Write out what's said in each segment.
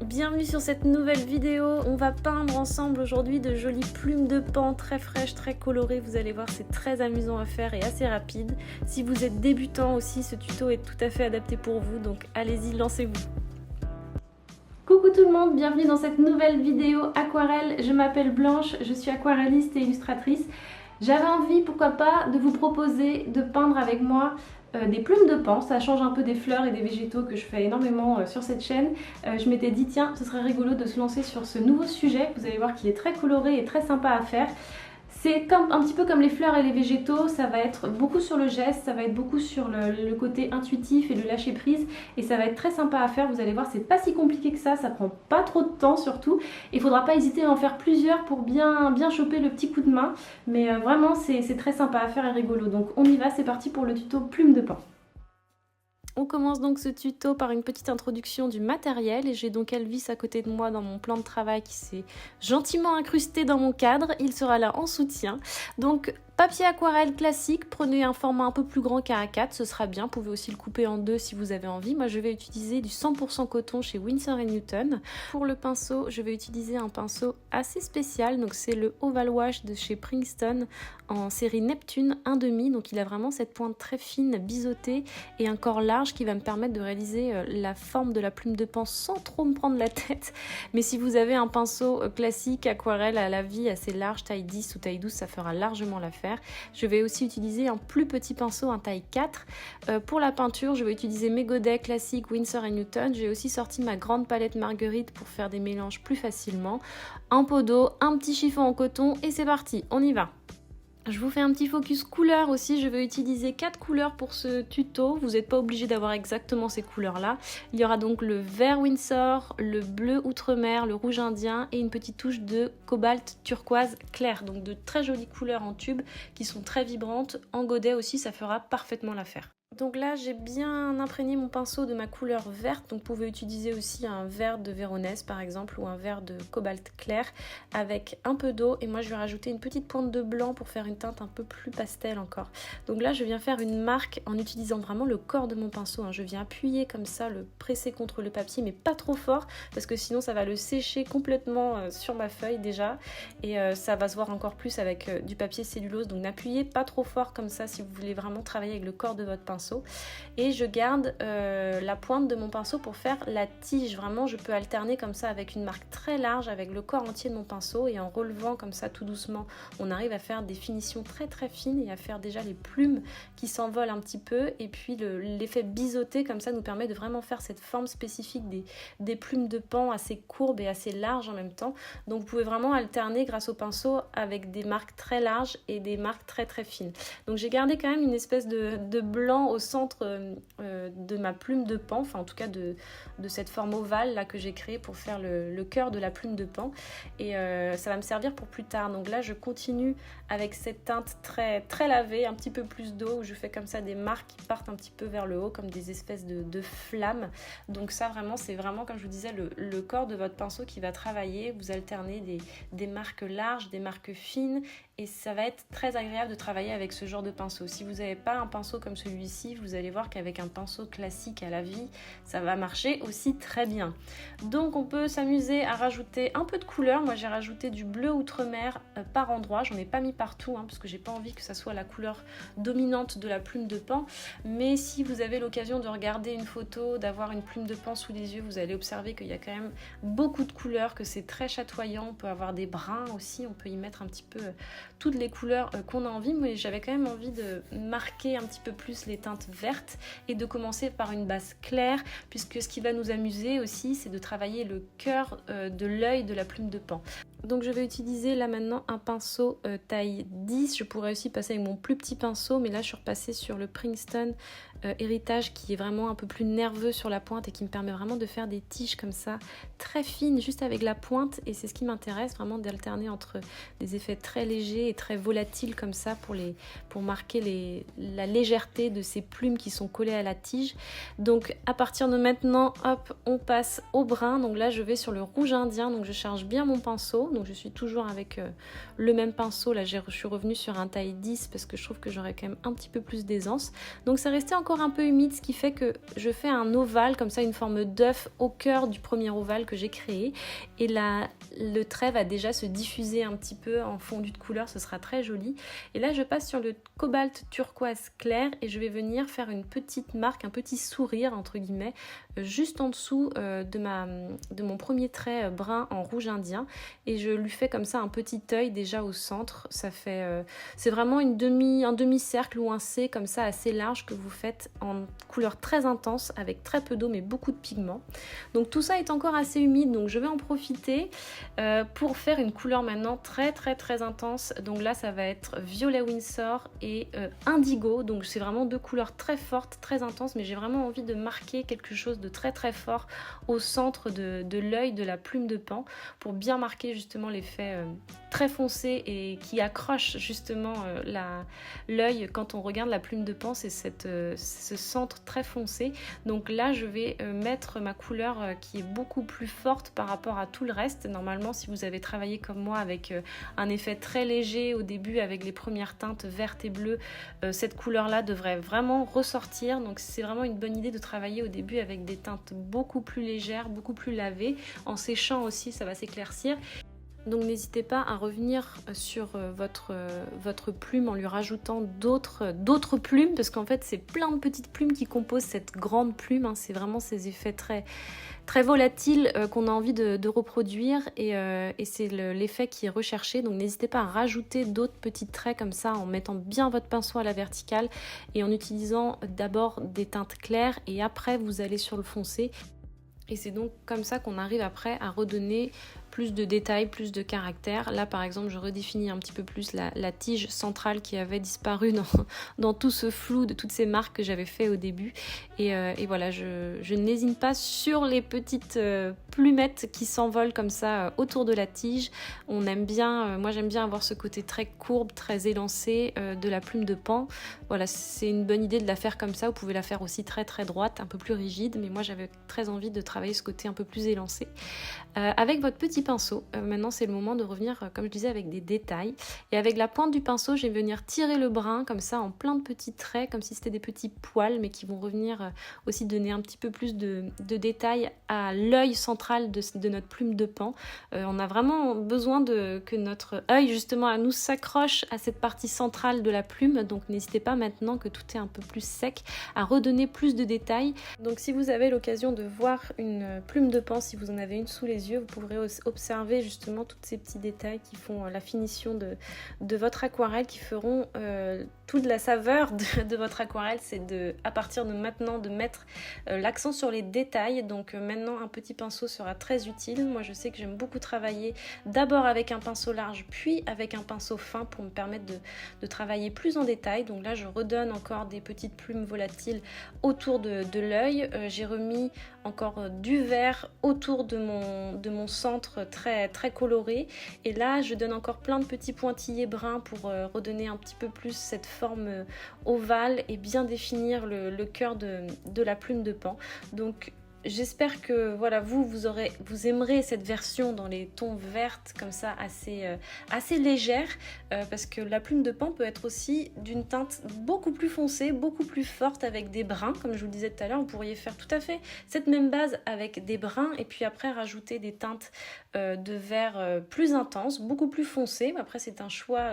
Bienvenue sur cette nouvelle vidéo. On va peindre ensemble aujourd'hui de jolies plumes de paon très fraîches, très colorées. Vous allez voir, c'est très amusant à faire et assez rapide. Si vous êtes débutant aussi, ce tuto est tout à fait adapté pour vous, donc allez-y, lancez-vous. Coucou tout le monde, bienvenue dans cette nouvelle vidéo aquarelle. Je m'appelle Blanche, je suis aquarelliste et illustratrice. J'avais envie, pourquoi pas, de vous proposer de peindre avec moi des plumes de paon. Ça change un peu des fleurs et des végétaux que je fais énormément sur cette chaîne. Je m'étais dit tiens, ce serait rigolo de se lancer sur ce nouveau sujet. Vous allez voir qu'il est très coloré et très sympa à faire. C'est un petit peu comme les fleurs et les végétaux, ça va être beaucoup sur le geste, ça va être beaucoup sur le côté intuitif et le lâcher prise, et ça va être très sympa à faire. Vous allez voir, c'est pas si compliqué que ça prend pas trop de temps surtout. Il faudra pas hésiter à en faire plusieurs pour bien choper le petit coup de main, mais vraiment c'est très sympa à faire et rigolo. Donc on y va, c'est parti pour le tuto plume de paon. On commence donc ce tuto par une petite introduction du matériel, et j'ai donc Elvis à côté de moi dans mon plan de travail qui s'est gentiment incrusté dans mon cadre. Il sera là en soutien. Donc papier aquarelle classique, prenez un format un peu plus grand qu'un A4, ce sera bien. Vous pouvez aussi le couper en deux si vous avez envie. Moi je vais utiliser du 100% coton chez Winsor & Newton. Pour le pinceau, je vais utiliser un pinceau assez spécial, donc c'est le Oval Wash de chez Princeton en série Neptune 1,5. Donc il a vraiment cette pointe très fine, biseautée et un corps large qui va me permettre de réaliser la forme de la plume de paon sans trop me prendre la tête. Mais si vous avez un pinceau classique aquarelle à la vie assez large, taille 10 ou taille 12, ça fera largement l'affaire. Je vais aussi utiliser un plus petit pinceau, un taille 4. Pour la peinture, je vais utiliser mes godets classiques Winsor & Newton. J'ai aussi sorti ma grande palette Marguerite pour faire des mélanges plus facilement. Un pot d'eau, un petit chiffon en coton et c'est parti, on y va. Je vous fais un petit focus couleur aussi, je vais utiliser 4 couleurs pour ce tuto. Vous n'êtes pas obligé d'avoir exactement ces couleurs-là. Il y aura donc le vert Winsor, le bleu Outre-mer, le rouge indien et une petite touche de cobalt turquoise clair. Donc de très jolies couleurs en tube qui sont très vibrantes. En godet aussi, ça fera parfaitement l'affaire. Donc là, j'ai bien imprégné mon pinceau de ma couleur verte, donc vous pouvez utiliser aussi un vert de Véronèse par exemple ou un vert de cobalt clair avec un peu d'eau, et moi je vais rajouter une petite pointe de blanc pour faire une teinte un peu plus pastel encore. Donc là, je viens faire une marque en utilisant vraiment le corps de mon pinceau, hein. Je viens appuyer comme ça, le presser contre le papier, mais pas trop fort parce que sinon ça va le sécher complètement sur ma feuille déjà, et ça va se voir encore plus avec du papier cellulose. Donc n'appuyez pas trop fort comme ça si vous voulez vraiment travailler avec le corps de votre pinceau. Et je garde la pointe de mon pinceau pour faire la tige. Vraiment, je peux alterner comme ça avec une marque très large, avec le corps entier de mon pinceau, et en relevant comme ça tout doucement, on arrive à faire des finitions très très fines et à faire déjà les plumes qui s'envolent un petit peu. Et puis l'effet biseauté comme ça nous permet de vraiment faire cette forme spécifique des plumes de paon assez courbes et assez larges en même temps. Donc vous pouvez vraiment alterner grâce au pinceau avec des marques très larges et des marques très très fines. Donc j'ai gardé quand même une espèce de blanc au centre de ma plume de paon, enfin en tout cas de cette forme ovale là que j'ai créée pour faire le cœur de la plume de paon, et ça va me servir pour plus tard. Donc là je continue avec cette teinte très, très lavée, un petit peu plus d'eau, où je fais comme ça des marques qui partent un petit peu vers le haut comme des espèces de flammes. Donc ça vraiment, c'est vraiment comme je vous disais le corps de votre pinceau qui va travailler. Vous alternez des marques larges, des marques fines, et ça va être très agréable de travailler avec ce genre de pinceau. Si vous n'avez pas un pinceau comme celui-ci, vous allez voir qu'avec un pinceau classique à la vie, ça va marcher aussi très bien. Donc on peut s'amuser à rajouter un peu de couleur. Moi j'ai rajouté du bleu Outre-mer par endroit, j'en ai pas mis partout parce que j'ai pas envie que ça soit la couleur dominante de la plume de paon. Mais si vous avez l'occasion de regarder une photo, d'avoir une plume de paon sous les yeux, vous allez observer qu'il y a quand même beaucoup de couleurs, que c'est très chatoyant. On peut avoir des bruns aussi, on peut y mettre un petit peu toutes les couleurs qu'on a envie. Mais j'avais quand même envie de marquer un petit peu plus les teintes vertes et de commencer par une base claire, puisque ce qui va nous amuser aussi, c'est de travailler le cœur de l'œil de la plume de paon. Donc je vais utiliser là maintenant un pinceau taille 10. Je pourrais aussi passer avec mon plus petit pinceau, mais là je suis repassée sur le Princeton Héritage qui est vraiment un peu plus nerveux sur la pointe et qui me permet vraiment de faire des tiges comme ça très fines juste avec la pointe, et c'est ce qui m'intéresse vraiment, d'alterner entre des effets très légers et très volatiles comme ça pour marquer la légèreté de ces plumes qui sont collées à la tige. Donc à partir de maintenant, hop, on passe au brun. Donc là je vais sur le rouge indien, donc je charge bien mon pinceau pinceau. Donc je suis toujours avec le même pinceau. Là je suis revenue sur un taille 10 parce que je trouve que j'aurais quand même un petit peu plus d'aisance. Donc c'est resté encore un peu humide, ce qui fait que je fais un ovale comme ça, une forme d'œuf au cœur du premier ovale que j'ai créé. Et là le trait va déjà se diffuser un petit peu en fondu de couleur, ce sera très joli. Et là je passe sur le cobalt turquoise clair et je vais venir faire une petite marque, un petit sourire entre guillemets, juste en dessous de mon premier trait brun en rouge indien, et je lui fais comme ça un petit œil déjà au centre. Ça fait c'est vraiment un demi-cercle ou un C comme ça assez large que vous faites en couleur très intense avec très peu d'eau mais beaucoup de pigments. Donc tout ça est encore assez humide, donc je vais en profiter pour faire une couleur maintenant très très très intense. Donc là ça va être violet Winsor et indigo, donc c'est vraiment deux couleurs très fortes, très intenses, mais j'ai vraiment envie de marquer quelque chose de très très fort au centre de l'œil de la plume de pan pour bien marquer justement l'effet très foncé et qui accroche justement l'œil quand on regarde la plume de pan. C'est ce centre très foncé. Donc là je vais mettre ma couleur qui est beaucoup plus forte par rapport à tout le reste. Normalement si vous avez travaillé comme moi avec un effet très léger au début avec les premières teintes vertes et bleues, cette couleur là devrait vraiment ressortir. Donc c'est vraiment une bonne idée de travailler au début avec des teintes beaucoup plus légères, beaucoup plus lavées. En séchant aussi ça va s'éclaircir. Donc n'hésitez pas à revenir sur votre plume en lui rajoutant d'autres plumes, parce qu'en fait c'est plein de petites plumes qui composent cette grande plume, hein. C'est vraiment ces effets très, très volatiles qu'on a envie de reproduire, et c'est l'effet qui est recherché. Donc n'hésitez pas à rajouter d'autres petits traits comme ça en mettant bien votre pinceau à la verticale et en utilisant d'abord des teintes claires et après vous allez sur le foncé. Et c'est donc comme ça qu'on arrive après à redonner plus de détails, plus de caractère. Là par exemple je redéfinis un petit peu plus la tige centrale qui avait disparu dans tout ce flou de toutes ces marques que j'avais fait au début. Et voilà, je n'hésite pas sur les petites plumettes qui s'envolent comme ça autour de la tige. On aime bien, moi j'aime bien avoir ce côté très courbe, très élancé de la plume de pan. Voilà, c'est une bonne idée de la faire comme ça. Vous pouvez la faire aussi très très droite, un peu plus rigide, mais moi j'avais très envie de travailler ce côté un peu plus élancé. Avec votre petit pinceau, maintenant c'est le moment de revenir, comme je disais, avec des détails. Et avec la pointe du pinceau, je vais venir tirer le brin comme ça en plein de petits traits, comme si c'était des petits poils, mais qui vont revenir aussi donner un petit peu plus de détails à l'œil central de notre plume de pan. On a vraiment besoin que notre œil justement à nous s'accroche à cette partie centrale de la plume, donc n'hésitez pas maintenant que tout est un peu plus sec à redonner plus de détails. Donc si vous avez l'occasion de voir une plume de pan, si vous en avez une sous les yeux, vous pourrez observer justement tous ces petits détails qui font la finition de votre aquarelle, qui feront toute la saveur de votre aquarelle. C'est à partir de maintenant de mettre l'accent sur les détails. Donc maintenant un petit pinceau sera très utile. Moi je sais que j'aime beaucoup travailler d'abord avec un pinceau large puis avec un pinceau fin pour me permettre de travailler plus en détail. Donc là je redonne encore des petites plumes volatiles autour de l'œil. J'ai remis encore du vert autour de mon centre très, très coloré, et là je donne encore plein de petits pointillés bruns pour redonner un petit peu plus cette forme ovale et bien définir le cœur de la plume de pan. Donc j'espère que voilà, vous aimerez cette version dans les tons vertes comme ça assez légère, parce que la plume de pan peut être aussi d'une teinte beaucoup plus foncée, beaucoup plus forte avec des bruns. Comme je vous le disais tout à l'heure, vous pourriez faire tout à fait cette même base avec des bruns et puis après rajouter des teintes de vert plus intenses, beaucoup plus foncées. Après c'est un choix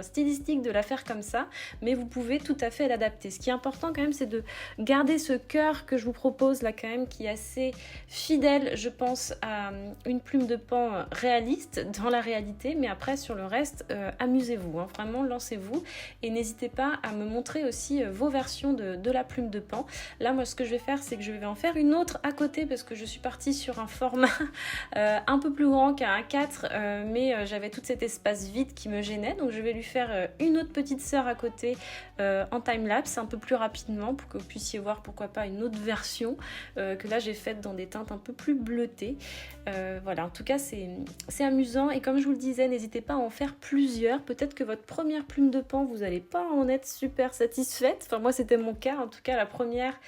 stylistique de la faire comme ça, mais vous pouvez tout à fait l'adapter. Ce qui est important quand même, c'est de garder ce cœur que je vous propose là quand même, qui est assez fidèle je pense à une plume de pan réaliste dans la réalité, mais après sur le reste amusez-vous, hein, vraiment lancez-vous, et n'hésitez pas à me montrer aussi vos versions de la plume de pan. Là moi ce que je vais faire, c'est que je vais en faire une autre à côté parce que je suis partie sur un format un peu plus grand qu'un A4, mais j'avais tout cet espace vide qui me gênait, donc je vais lui faire une autre petite sœur à côté en timelapse un peu plus rapidement pour que vous puissiez voir pourquoi pas une autre version que là j'ai faite dans des teintes un peu plus bleutées. Voilà, en tout cas c'est amusant, et comme je vous le disais, n'hésitez pas à en faire plusieurs. Peut-être que votre première plume de pan, vous n'allez pas en être super satisfaite, enfin moi c'était mon cas, en tout cas la première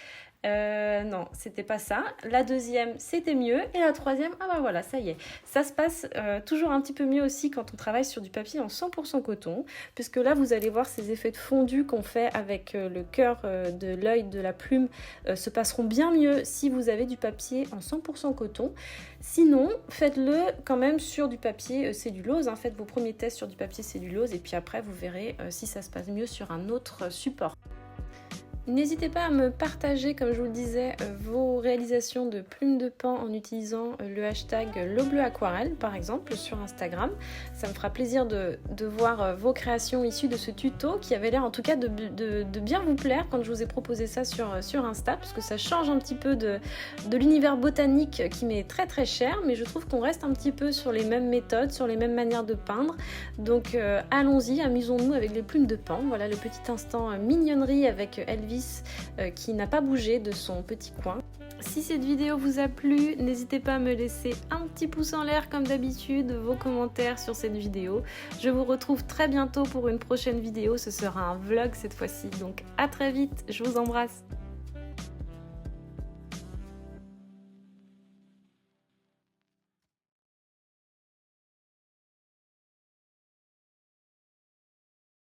Non, c'était pas ça. La deuxième, c'était mieux. Et la troisième, ah bah voilà, ça y est. Ça se passe toujours un petit peu mieux aussi quand on travaille sur du papier en 100% coton, puisque là, vous allez voir ces effets de fondu qu'on fait avec le cœur de l'œil de la plume se passeront bien mieux si vous avez du papier en 100% coton. Sinon, faites-le quand même sur du papier cellulose. Faites vos premiers tests sur du papier cellulose et puis après, vous verrez si ça se passe mieux sur un autre support. N'hésitez pas à me partager, comme je vous le disais, vos réalisations de plumes de pan en utilisant le hashtag LeBleuAquarelle, par exemple, sur Instagram. Ça me fera plaisir de voir vos créations issues de ce tuto qui avait l'air en tout cas de bien vous plaire quand je vous ai proposé ça sur Insta, parce que ça change un petit peu de l'univers botanique qui m'est très très cher, mais je trouve qu'on reste un petit peu sur les mêmes méthodes, sur les mêmes manières de peindre. Donc allons-y, amusons-nous avec les plumes de pan. Voilà le petit instant mignonnerie avec Elvis qui n'a pas bougé de son petit coin. Si cette vidéo vous a plu, n'hésitez pas à me laisser un petit pouce en l'air comme d'habitude, vos commentaires sur cette vidéo. Je vous retrouve très bientôt pour une prochaine vidéo, ce sera un vlog cette fois-ci, donc à très vite, je vous embrasse.